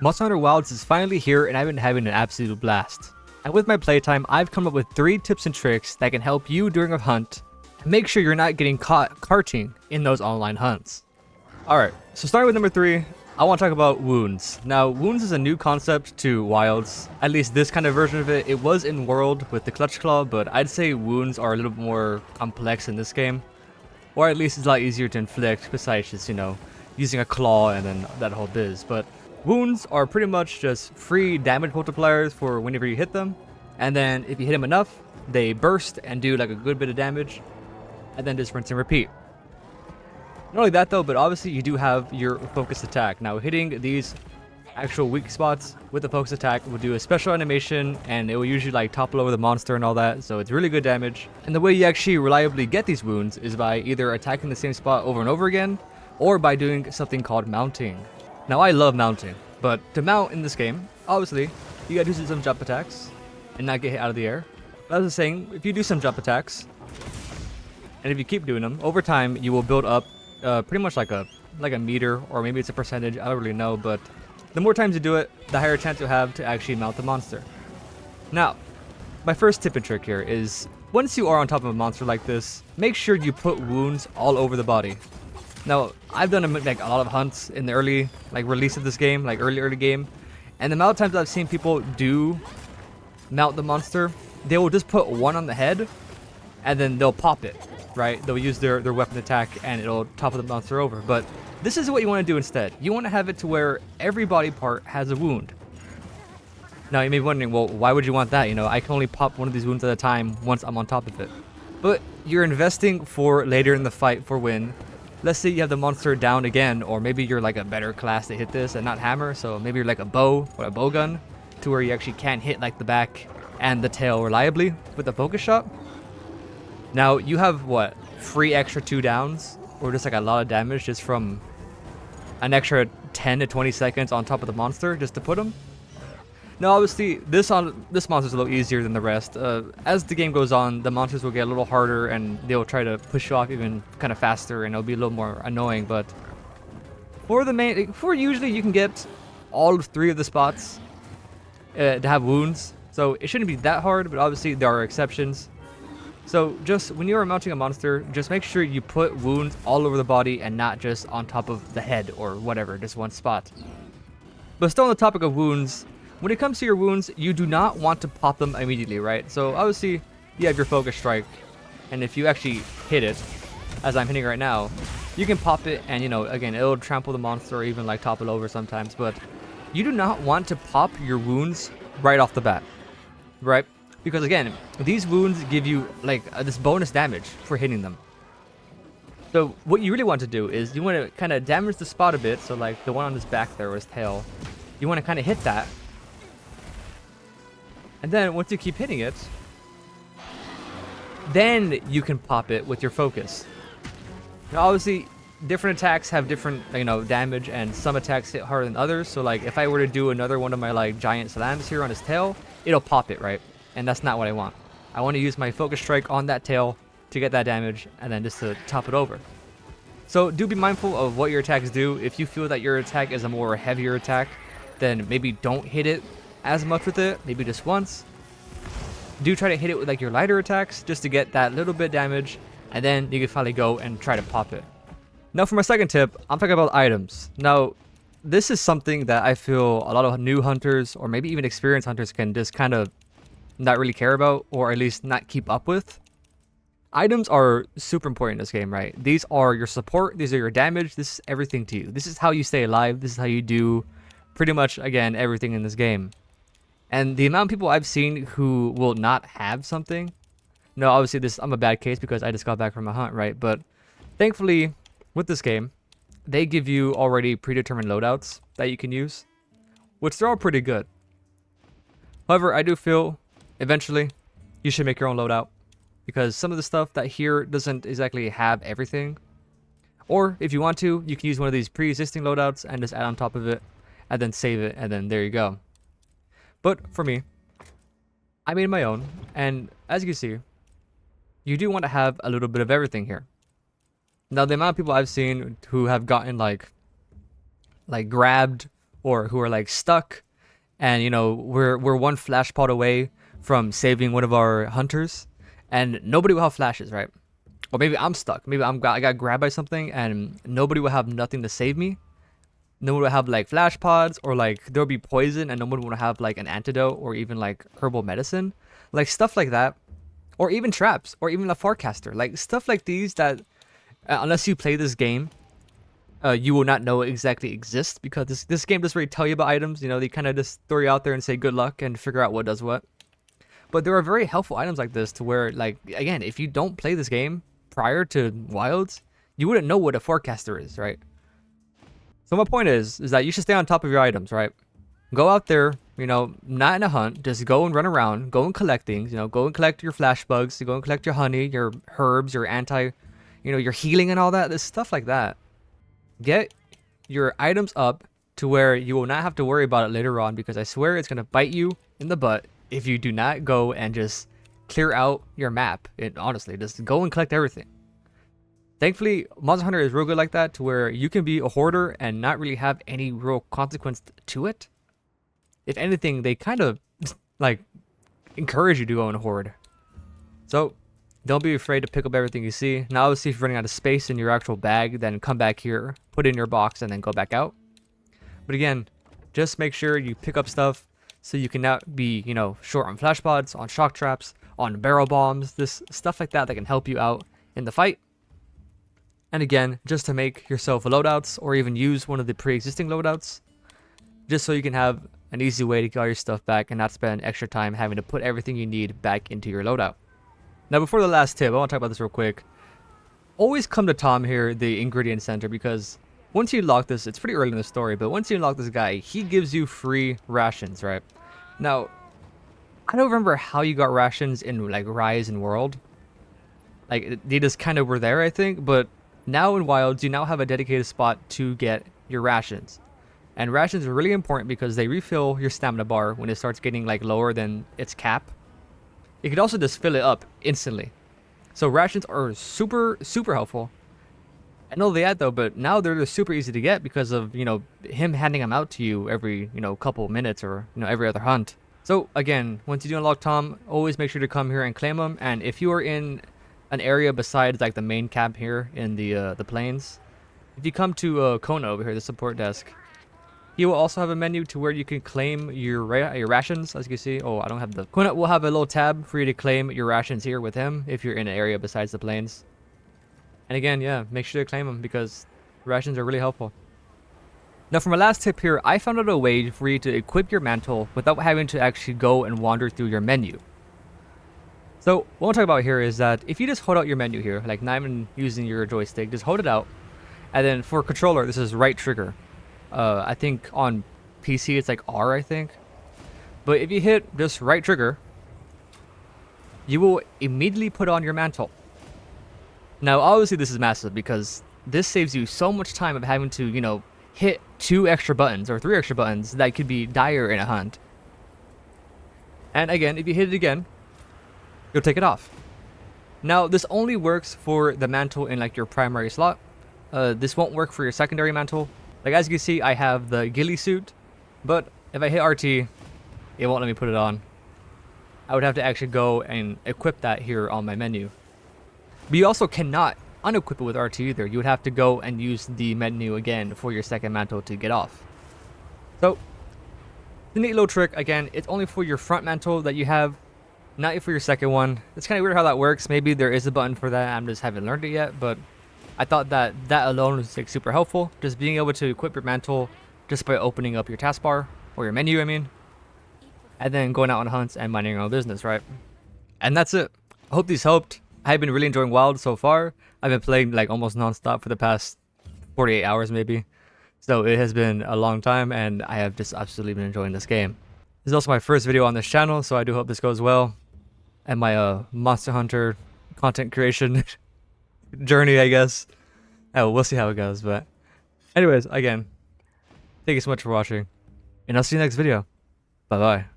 Monster Hunter Wilds is finally here and I've been having an absolute blast. And with my playtime, I've come up with 3 tips and tricks that can help you during a hunt and make sure you're not getting caught carting in those online hunts. Alright, so starting with number 3, I want to talk about wounds. Now, wounds is a new concept to Wilds, at least this kind of version of it. It was in World with the Clutch Claw, but I'd say wounds are a little bit more complex in this game. Or at least it's a lot easier to inflict besides just, using a claw and then that whole biz. But wounds are pretty much just free damage multipliers for whenever you hit them. And then if you hit them enough, they burst and do like a good bit of damage. And then just rinse and repeat. Not only that though, but obviously you do have your focus attack. Now hitting these actual weak spots with the focus attack will do a special animation and it will usually like topple over the monster and all that, so it's really good damage. And the way you actually reliably get these wounds is by either attacking the same spot over and over again or by doing something called mounting. Now I love mounting, but to mount in this game, obviously you gotta do some jump attacks and not get hit out of the air. But as I was saying, if you do some jump attacks and if you keep doing them, over time you will build up pretty much like a meter, or maybe it's a percentage, I don't really know, but the more times you do it, the higher chance you have to actually mount the monster. Now, my first tip and trick here is, once you are on top of a monster like this, make sure you put wounds all over the body. Now, I've done like a lot of hunts in the early release of this game, like early game, and the amount of times I've seen people do mount the monster, they will just put one on the head, and then they'll pop it, right? They'll use their weapon attack, and it'll topple the monster over, but this is what you want to do instead. You want to have it to where every body part has a wound. Now you may be wondering, well, why would you want that? I can only pop one of these wounds at a time once I'm on top of it. But you're investing for later in the fight for when, let's say you have the monster down again, or maybe you're like a better class to hit this and not hammer, so maybe you're like a bow or a bow gun, to where you actually can't hit like the back and the tail reliably with a focus shot. Now you have what, free extra 2 downs, or just like a lot of damage just from an extra 10 to 20 seconds on top of the monster just to put him. Now obviously this monster's a little easier than the rest. As the game goes on, the monsters will get a little harder and they'll try to push you off even kind of faster, and it'll be a little more annoying. But for usually you can get all 3 of the spots to have wounds, so it shouldn't be that hard, but obviously there are exceptions. So just when you are mounting a monster, just make sure you put wounds all over the body and not just on top of the head or whatever, just one spot. But still on the topic of wounds, when it comes to your wounds, you do not want to pop them immediately, right? So obviously you have your focus strike, and if you actually hit it, as I'm hitting right now, you can pop it and again, it'll trample the monster or even like topple over sometimes, but you do not want to pop your wounds right off the bat, right? Because again, these wounds give you like this bonus damage for hitting them. So what you really want to do is you want to kind of damage the spot a bit. So like the one on his back there or his tail, you want to kind of hit that. And then once you keep hitting it, then you can pop it with your focus. Now obviously different attacks have different damage, and some attacks hit harder than others. So like if I were to do another one of my like giant slams here on his tail, it'll pop it, right? And that's not what I want. I want to use my focus strike on that tail to get that damage and then just to top it over. So do be mindful of what your attacks do. If you feel that your attack is a more heavier attack, then maybe don't hit it as much with it, maybe just once. Do try to hit it with like your lighter attacks just to get that little bit damage, and then you can finally go and try to pop it. Now for my second tip, I'm talking about items. Now this is something that I feel a lot of new hunters or maybe even experienced hunters can just kind of not really care about, or at least not keep up with. Items are super important in this game, right? These are your support, these are your damage, this is everything to you. This is how you stay alive, this is how you do pretty much, again, everything in this game. And the amount of people I've seen who will not have something, no, obviously I'm a bad case because I just got back from a hunt, right? But thankfully, with this game, they give you already predetermined loadouts that you can use, which they're all pretty good. However, I do feel eventually you should make your own loadout, because some of the stuff that here doesn't exactly have everything. Or if you want to, you can use one of these pre-existing loadouts and just add on top of it and then save it, and then there you go. But for me, I made my own, and as you can see, you do want to have a little bit of everything here. Now the amount of people I've seen who have gotten like grabbed or who are like stuck, and you know we're one flash pod away from saving one of our hunters, and nobody will have flashes, right? Or maybe I'm stuck. Maybe I got grabbed by something, and nobody will have nothing to save me. No one will have like flash pods, or like there'll be poison, and no one will have like an antidote or even like herbal medicine, like stuff like that, or even traps, or even a forecaster, like stuff like these that unless you play this game, you will not know exactly exist, because this game doesn't really tell you about items. You know, they kind of just throw you out there and say good luck and figure out what does what. But there are very helpful items like this to where, like, again, if you don't play this game prior to Wilds, you wouldn't know what a forecaster is, right? So my point is that you should stay on top of your items, right? Go out there, you know, not in a hunt, just go and run around, go and collect things, you know, go and collect your flash bugs, go and collect your honey, your herbs, your your healing and all that, this stuff like that. Get your items up to where you will not have to worry about it later on, because I swear it's going to bite you in the butt if you do not go and just clear out your map. Honestly, just go and collect everything. Thankfully, Monster Hunter is real good like that, to where you can be a hoarder and not really have any real consequence to it. If anything, they kind of like encourage you to go and hoard. So don't be afraid to pick up everything you see. Now, obviously, if you're running out of space in your actual bag, then come back here, put it in your box, and then go back out. But again, just make sure you pick up stuff so you can not be, you know, short on flash pods, on shock traps, on barrel bombs, this stuff like that can help you out in the fight. And again, just to make yourself loadouts, or even use one of the pre-existing loadouts, just so you can have an easy way to get all your stuff back and not spend extra time having to put everything you need back into your loadout. Now, before the last tip, I want to talk about this real quick. Always come to Tom here, the ingredient center, because once you unlock this, it's pretty early in the story, but once you unlock this guy, he gives you free rations, right? Now, I don't remember how you got rations in like Rise and World. Like, they just kind of were there, I think, but now in Wilds, you now have a dedicated spot to get your rations. And rations are really important because they refill your stamina bar when it starts getting like lower than its cap. It could also just fill it up instantly. So rations are super, super helpful. I know they add though, but now they're just super easy to get because of, you know, him handing them out to you every, you know, couple minutes, or, you know, every other hunt. So again, once you do unlock Tom, always make sure to come here and claim them. And if you are in an area besides like the main camp here in the plains, if you come to Kona over here, the support desk, he will also have a menu to where you can claim your rations. As you can see, oh, I don't have the Kona will have a little tab for you to claim your rations here with him if you're in an area besides the plains. And again, yeah, make sure to claim them because rations are really helpful. Now, for my last tip here, I found out a way for you to equip your mantle without having to actually go and wander through your menu. So what I'll talk about here is that if you just hold out your menu here, like not even using your joystick, just hold it out. And then for controller, this is right trigger. I think on PC it's like R, I think. But if you hit just right trigger, you will immediately put on your mantle. Now, obviously this is massive because this saves you so much time of having to, you know, hit 2 extra buttons or 3 extra buttons that could be dire in a hunt. And again, if you hit it again, you'll take it off. Now, this only works for the mantle in like your primary slot. This won't work for your secondary mantle. Like as you can see, I have the ghillie suit, but if I hit RT, it won't let me put it on. I would have to actually go and equip that here on my menu. But you also cannot unequip it with RT either. You would have to go and use the menu again for your second mantle to get off. So, the neat little trick, again, it's only for your front mantle that you have, not for your second one. It's kind of weird how that works. Maybe there is a button for that. I just haven't learned it yet, but I thought that alone was like super helpful. Just being able to equip your mantle just by opening up your taskbar, or your menu, I mean. And then going out on hunts and minding your own business, right? And that's it. I hope these helped. I've been really enjoying Wild so far. I've been playing like almost non-stop for the past 48 hours maybe. So it has been a long time and I have just absolutely been enjoying this game. This is also my first video on this channel, so I do hope this goes well. And my Monster Hunter content creation journey, I guess. Oh, we'll see how it goes, but anyways, again, thank you so much for watching. And I'll see you next video. Bye-bye.